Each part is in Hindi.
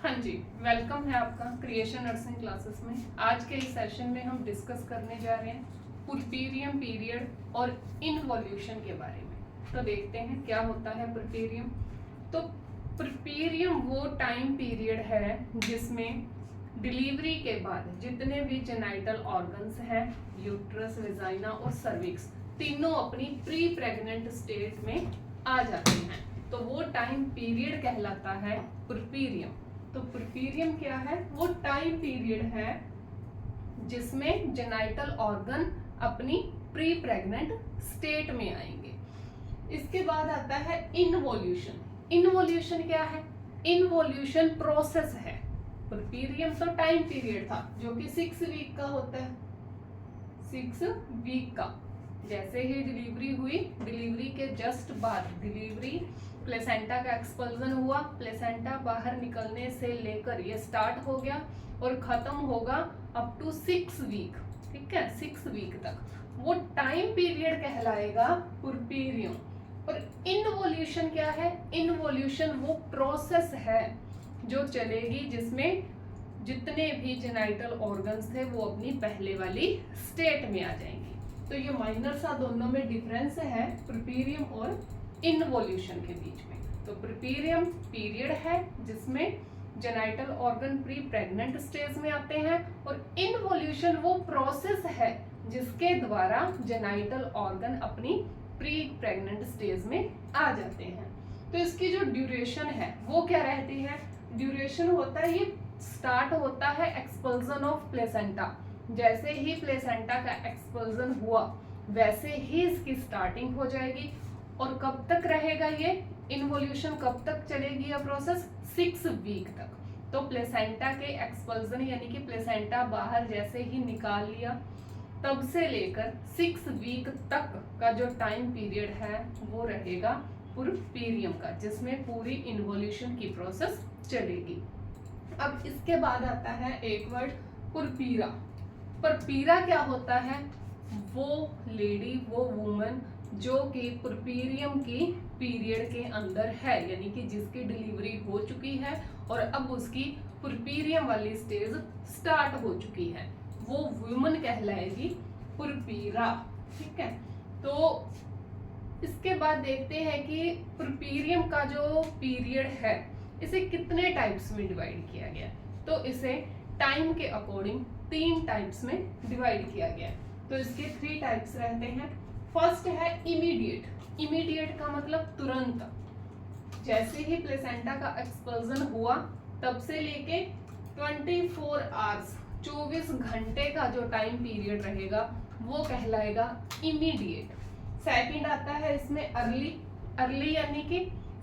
हाँ जी, वेलकम है आपका क्रिएशन नर्सिंग क्लासेस में। आज के इस सेशन में हम डिस्कस करने जा रहे हैं पुर्पीरियम पीरियड और इन्वोल्यूशन के बारे में। तो देखते हैं क्या होता है पुर्पीरियम। तो पुर्पीरियम वो टाइम पीरियड है जिसमें डिलीवरी के बाद जितने भी जेनाइटल ऑर्गन्स हैं, यूट्रस, वेजाइना और सर्विक्स, तीनों अपनी प्री प्रेग्नेंट स्टेट में आ जाते हैं। तो वो टाइम पीरियड कहलाता है पुर्पीरियम। तो पुर्पीरियम क्या है? वो टाइम पीरियड है जिसमें जेनाइटल ऑर्गन अपनी प्री प्रेग्नेंट स्टेट में आएंगे। इसके बाद आता है इन्वोल्यूशन। इन्वोल्यूशन क्या है? इन्वोल्यूशन प्रोसेस है। पुर्पीरियम तो टाइम पीरियड था जो कि 6 वीक का होता है, 6 वीक का। जैसे ही डिलीवरी हुई, डिलीवरी के जस्ट बाद डिलीवरी, प्लेसेंटा का एक्सपल्जन हुआ, प्लेसेंटा बाहर निकलने से लेकर ये स्टार्ट हो गया और खत्म होगा अप टू 6 वीक। ठीक है, 6 वीक तक वो टाइम पीरियड कहलाएगा पुर्पीरियम। और इन्वोल्यूशन क्या है? इन्वोल्यूशन वो प्रोसेस है जो चलेगी जिसमें जितने भी जेनाइटल ऑर्गन्स थे वो अपनी पहले वाली स्टेट में आ जाएंगे। तो ये माइनर सा दोनों में डिफरेंस है पुर्पीरियम और इन्वोल्यूशन के बीच में। तो पुर्पीरियम पीरियड है जिसमें genital organ pre pregnant stage में आते हैं, और इन्वोल्यूशन वो प्रोसेस है जिसके द्वारा जेनाइटल ऑर्गन अपनी प्री प्रेग्नेंट स्टेज में आ जाते हैं। तो इसकी जो ड्यूरेशन है वो क्या रहती है? ड्यूरेशन होता है, ये स्टार्ट होता है एक्सपल्जन ऑफ प्लेसेंटा। जैसे ही प्लेसेंटा का एक्सपल्जन हुआ वैसे ही इसकी स्टार्टिंग हो जाएगी। और कब तक रहेगा ये इन्वोल्यूशन? कब तक चलेगी यह प्रोसेस? 6 वीक तक। तो प्लेसेंटा के एक्सपल्जन यानी कि प्लेसेंटा बाहर जैसे ही निकाल लिया तब से लेकर 6 वीक तक का जो टाइम पीरियड है वो रहेगा पुर्पीरियम का, जिसमें पूरी इन्वोल्यूशन की प्रोसेस चलेगी। अब इसके बाद आता है एक वर्ड पुर्पीरा। पुर्पीरा क्या होता है? वो लेडी, वो वुमन जो कि पुर्पीरियम की पीरियड के अंदर है, यानी कि जिसकी डिलीवरी हो चुकी है और अब उसकी पुर्पीरियम वाली स्टेज स्टार्ट हो चुकी है, वो वुमन कहलाएगी पुर्पीरा। ठीक है, तो इसके बाद देखते हैं कि पुर्पीरियम का जो पीरियड है इसे कितने टाइप्स में डिवाइड किया गया। तो इसे टाइम के अकॉर्डिंग 3 टाइप्स में डिवाइड किया गया। तो इसके 3 टाइप्स रहते हैं। फर्स्ट है इमीडिएट। इमीडिएट का मतलब तुरंत, जैसे ही प्लेसेंटा का एक्सपल्जन हुआ तब से लेके 24 आवर्स, 24 घंटे का जो टाइम पीरियड रहेगा वो कहलाएगा इमीडिएट। सेकंड आता है इसमें अर्ली। अर्ली यानी कि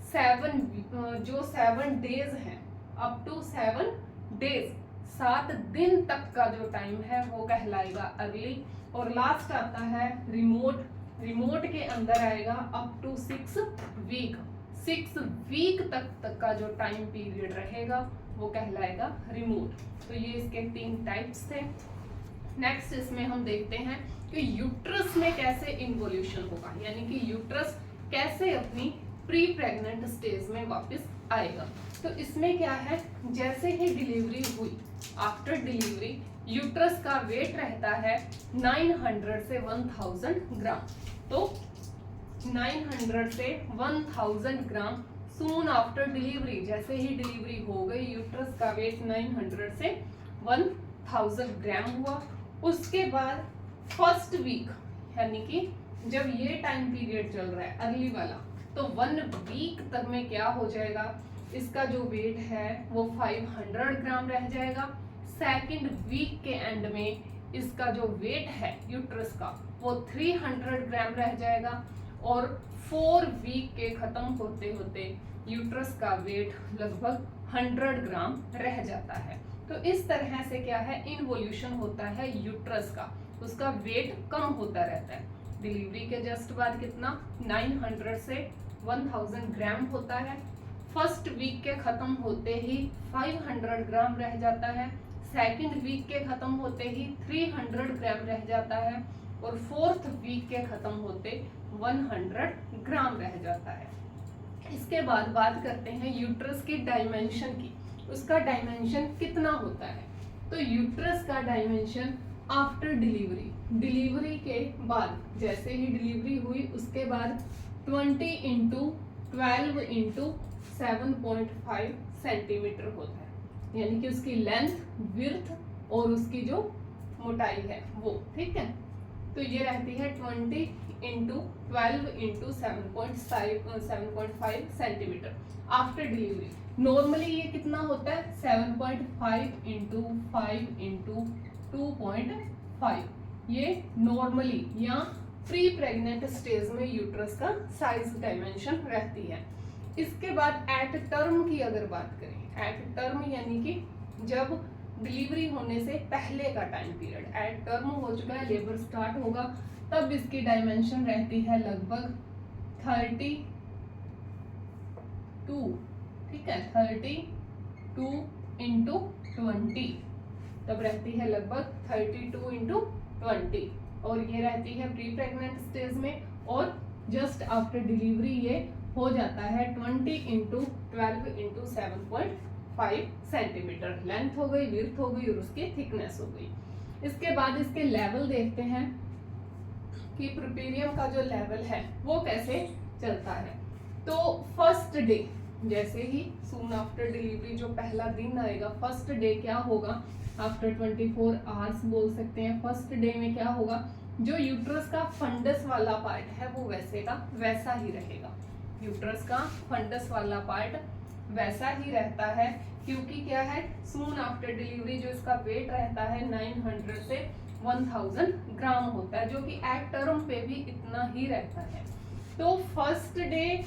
7 डेज हैं, अप टू 7 डेज, 7 दिन तक का जो टाइम है वो कहलाएगा अर्ली। और लास्ट आता है रिमोट। रिमोट के अंदर आएगा अप टू 6 वीक। 6 वीक तक का जो टाइम पीरियड रहेगा वो कहलाएगा रिमोट। तो ये इसके 3 टाइप्स थे। नेक्स्ट इसमें हम देखते हैं कि यूट्रस में कैसे इन्वोल्यूशन होगा, यानी कि यूट्रस कैसे अपनी प्री प्रेग्नेंट स्टेज में वापस आएगा। तो इसमें क्या है, जैसे ही डिलीवरी हुई, आफ्टर डिलीवरी यूट्रस का वेट रहता है 900 से 1000 ग्राम। तो 900 से 1000 ग्राम सून आफ्टर डिलीवरी, जैसे ही डिलीवरी हो गई यूट्रस का वेट 900 से 1000 ग्राम हुआ। उसके बाद फर्स्ट वीक, यानी कि जब ये टाइम पीरियड चल रहा है अर्ली वाला, तो 1 वीक तक में क्या हो जाएगा, इसका जो वेट है वो 500 ग्राम रह जाएगा। सेकंड वीक के एंड में इसका जो वेट है यूट्रस का वो 300 ग्राम रह जाएगा। और 4 वीक के खत्म होते होते यूट्रस का वेट लगभग 100 ग्राम रह जाता है। तो इस तरह से क्या है, इन्वोल्यूशन होता है यूट्रस का, उसका वेट कम होता रहता है। डिलीवरी के जस्ट बाद कितना, 900 से 1000 ग्राम होता है। फर्स्ट वीक के खत्म होते ही 500 ग्राम रह जाता है। सेकंड वीक के खत्म होते ही 300 ग्राम रह जाता है। और 4th वीक के खत्म होते 100 ग्राम रह जाता है। इसके बाद बात करते हैं यूट्रस की डायमेंशन की। उसका डायमेंशन कितना होता है। तो यूट्रस का डायमेंशन आफ्टर डिलीवरी के बाद, जैसे ही डिलीवरी हुई उसके बाद 20 इंटू 12 इंटू 7.5 सेंटीमीटर होता है, यानी कि उसकी लेंथ, विड्थ और उसकी जो मोटाई है वो, ठीक है। तो ये रहती है 20 into 12 into 7.5 centimetre after delivery. Normally ये कितना होता है 7.5 इंटू 5 इंटू 2.5, ये नॉर्मली या प्री प्रेग्नेंट स्टेज में यूट्रस का साइज डायमेंशन रहती है। इसके बाद एट टर्म की अगर बात करें, एट टर्म यानी कि जब डिलीवरी होने से पहले का टाइम पीरियड, एट टर्म हो चुका है, लेबर स्टार्ट होगा, तब इसकी डायमेंशन रहती है लगभग 32, ठीक है, 32 इंटू 20, तब रहती है लगभग 32 इंटू 20, और ये रहती है प्री प्रेग्नेंट स्टेज में। और जस्ट आफ्टर डिलीवरी ये हो जाता है 20 इंटू 12 इंटू 7.5 सेंटीमीटर, लेंथ हो गई, विड्थ हो गई और उसकी थिकनेस हो गई। इसके बाद इसके लेवल देखते हैं कि पुर्पेरियम का जो लेवल है वो कैसे चलता है। तो फर्स्ट डे, जैसे ही सून आफ्टर डिलीवरी जो पहला दिन आएगा, फर्स्ट डे क्या होगा, आफ्टर 24 आवर्स बोल सकते हैं। फर्स्ट डे में क्या होगा, जो यूट्रस का फंडस वाला पार्ट है वो वैसे का वैसा ही रहेगा। यूट्रस का फंडस वाला पार्ट वैसा ही रहता है, क्योंकि क्या है, सून आफ्टर डिलीवरी जो इसका वेट रहता है 900 से 1000 ग्राम होता है, जो कि एट टर्म पे भी इतना ही रहता है। तो फर्स्ट डे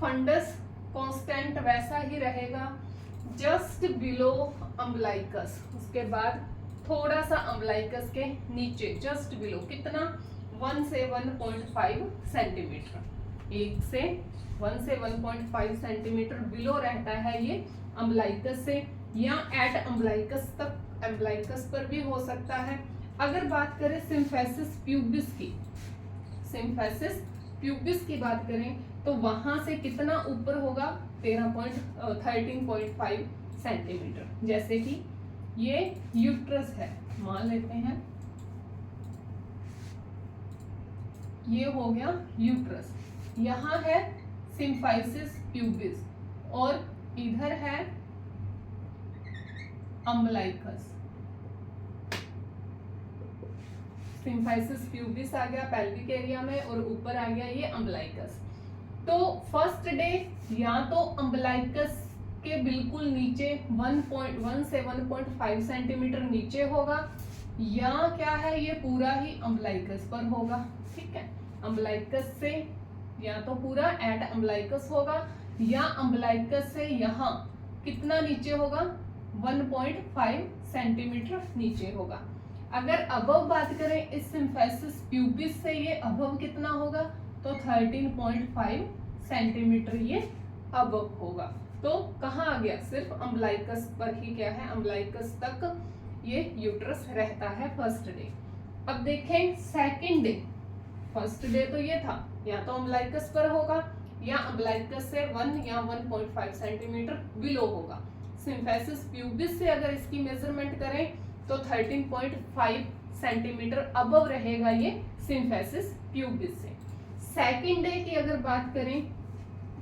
फंडस कांस्टेंट वैसा ही रहेगा, जस्ट बिलो अम्बलाइकस। उसके बाद थोड़ा सा अम्बलाइकस के नीचे, जस्ट बिलो, कितना, 1 से 1.5 सेंटीमीटर, 1 से 1.5 सेंटीमीटर बिलो रहता है ये अम्बलाइकस से, या एट अम्बलाइकस तक, अम्बलाइकस पर भी हो सकता है। अगर बात करें सिम्फेसिस प्यूबिस की, सिम्फेसिस प्यूबिस की बात करें तो वहां से कितना ऊपर होगा, 13.5 सेंटीमीटर। जैसे कि ये यूट्रस है, मान लेते हैं ये हो गया यूट्रस, यहाँ है सिम्फाइसिस प्यूबिस और इधर है अम्बलाइकस। सिम्फाइसिस प्यूबिस आ गया पेल्विक एरिया में और ऊपर आ गया ये अम्बलाइकस। तो फर्स्ट डे या तो अम्बलाइकस के बिल्कुल नीचे 1 से 1.5 सेंटीमीटर नीचे होगा, या क्या है ये पूरा ही अम्बलाइकस पर होगा, ठीक है। अम्बलाइकस से या तो पूरा एट अम्बलाइकस होगा, या अम्बलाइकस से यहाँ कितना नीचे होगा, 1.5 सेंटीमीटर नीचे होगा। अगर अबव बात करें इस सिम्फेसिस प्यूबिस से, ये अबव कितना होगा, तो 13.5 सेंटीमीटर ये अबव होगा। तो कहाँ आ गया, सिर्फ अम्बलाइकस पर ही क्या है, अम्बलाइकस तक ये यूट्रस रहता है फर्स्ट डे। अब देखें सेकंड डे, फर्स्ट डे तो ये था, या तो अम्बलाइकस पर होगा या अम्बलाइकस से 1 या 1.5 सेंटीमीटर बिलो होगा। सिम्फेसिस प्यूबिस से अगर इसकी मेजरमेंट करें तो 13.5 सेंटीमीटर अबव रहेगा ये सिम्फेसिस प्यूबिस से। सेकंड डे की अगर बात करें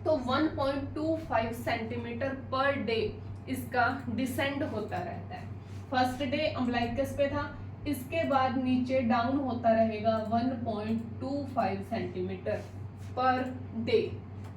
तो 1.25 सेंटीमीटर पर डे इसका डिसेंड होता रहता है। फर्स्ट डे अम्बलाइकस पे था, इसके बाद नीचे डाउन होता रहेगा 1.25 सेंटीमीटर पर डे,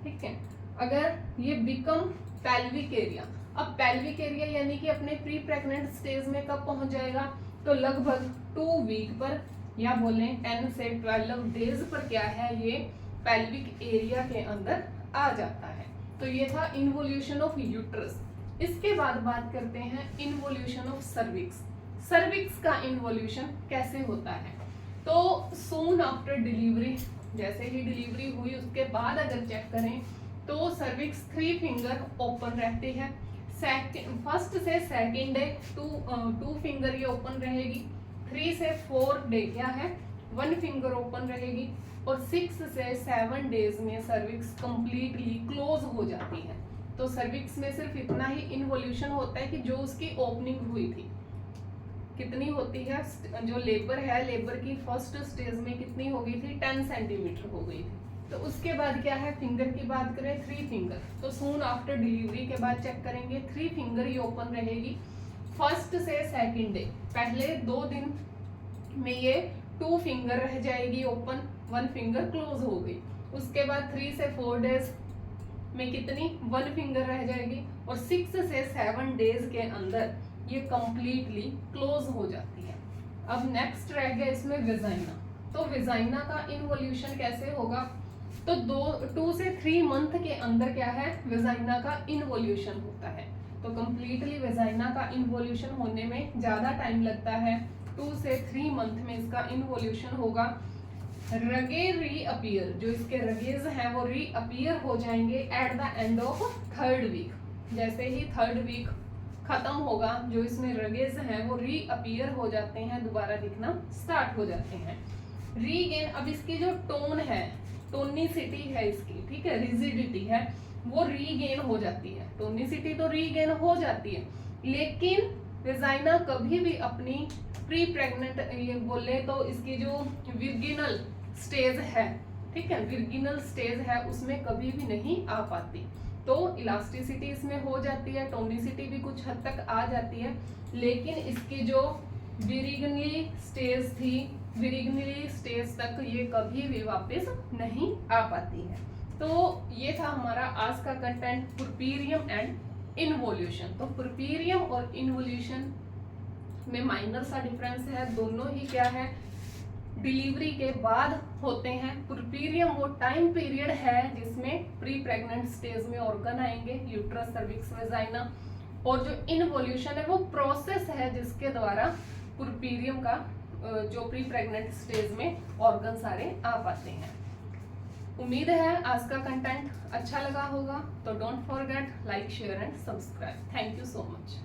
ठीक है। अगर ये बिकम पेल्विक एरिया, अब पेल्विक एरिया यानी कि अपने प्री प्रेग्नेंट स्टेज में कब पहुंच जाएगा, तो लगभग 2 वीक पर या बोले 10 से 12 डेज पर क्या है, ये पेल्विक एरिया के अंदर आ जाता है। तो ये था इन्वोल्यूशन ऑफ यूट्रस। इसके बाद बात करते हैं इन्वोल्यूशन ऑफ सर्विक्स। सर्विक्स का इन्वोल्यूशन कैसे होता है, तो सून आफ्टर डिलीवरी, जैसे ही डिलीवरी हुई उसके बाद अगर चेक करें तो सर्विक्स 3 फिंगर ओपन रहती है। फर्स्ट से सेकंड डे 2 फिंगर ये ओपन रहेगी, 3 से 4 डे क्या है 1 फिंगर ओपन रहेगी, और 6 से 7 डेज में सर्विक्स कंप्लीटली क्लोज हो जाती है। तो सर्विक्स में सिर्फ इतना ही इन्वोल्यूशन होता है कि जो उसकी ओपनिंग हुई थी कितनी होती है, जो लेबर है, लेबर की फर्स्ट स्टेज में कितनी हो गई थी, 10 सेंटीमीटर हो गई थी। तो उसके बाद क्या है, फिंगर की बात करें 3 फिंगर, तो सून आफ्टर डिलीवरी के बाद चेक करेंगे 3 फिंगर ही ओपन रहेगी फर्स्ट से सेकंड डे। पहले 2 दिन में ये 2 फिंगर रह जाएगी ओपन, 1 फिंगर क्लोज हो गई। उसके बाद 3 से 4 डेज में कितनी, 1 फिंगर रह जाएगी, और 6 से 7 डेज के अंदर ये कंप्लीटली क्लोज हो जाती है। अब नेक्स्ट रह गया इसमें विजाइना। तो विजाइना का इन्वोल्यूशन कैसे होगा, तो 2 से 3 मंथ के अंदर क्या है, विजाइना का इन्वोल्यूशन होता है। तो कंप्लीटली विजाइना का इन्वोल्यूशन होने में ज्यादा टाइम लगता है, 2 से 3 मंथ में इसका इन्वोल्यूशन होगा। रगे रीअपीयर, जो इसके रगेज हैं वो रीअपीयर हो जाएंगे at the end of 3rd week. जैसे ही 3rd वीक खत्म होगा, जो इसमें रगेज हैं वो रीअपीयर हो जाते हैं, दोबारा दिखना स्टार्ट हो जाते हैं। रीगेन, अब इसकी जो टोन है, टोनिसिटी है इसकी, ठीक है, रिजिडिटी है, वो रीगेन हो जाती है। टोनिसिटी तो रीगेन हो जाती है, लेकिन विजाइना कभी भी अपनी प्री प्रेग्नेंट, ये बोले तो इसकी जो विर्गिनल स्टेज है, ठीक है, विर्गिनल स्टेज है, उसमें कभी भी नहीं आ पाती। तो इलास्टिसिटी इसमें हो जाती है, टोनिसिटी भी कुछ हद तक आ जाती है, लेकिन इसकी जो विरिगनली स्टेज थी, विरिगनली स्टेज तक ये कभी भी वापस नहीं आ पाती है। तो ये था हमारा आज का कंटेंट, पुर्पीरियम एंड इन्वोल्यूशन। तो पुर्पीरियम और इन्वोल्यूशन में माइनर सा डिफरेंस है, दोनों ही क्या है, डिलीवरी के बाद होते हैं। पुर्पीरियम वो टाइम पीरियड है जिसमें प्री प्रेग्नेंट स्टेज में ऑर्गन आएंगे, यूट्रस, सर्विक्स, वेजाइना, और जो इन्वोल्यूशन है वो प्रोसेस है जिसके द्वारा पुर्पीरियम का जो प्री प्रेग्नेंट स्टेज में ऑर्गन सारे आ पाते हैं। उम्मीद है आज का कंटेंट अच्छा लगा होगा, तो don't forget like, share and subscribe. Thank you so much.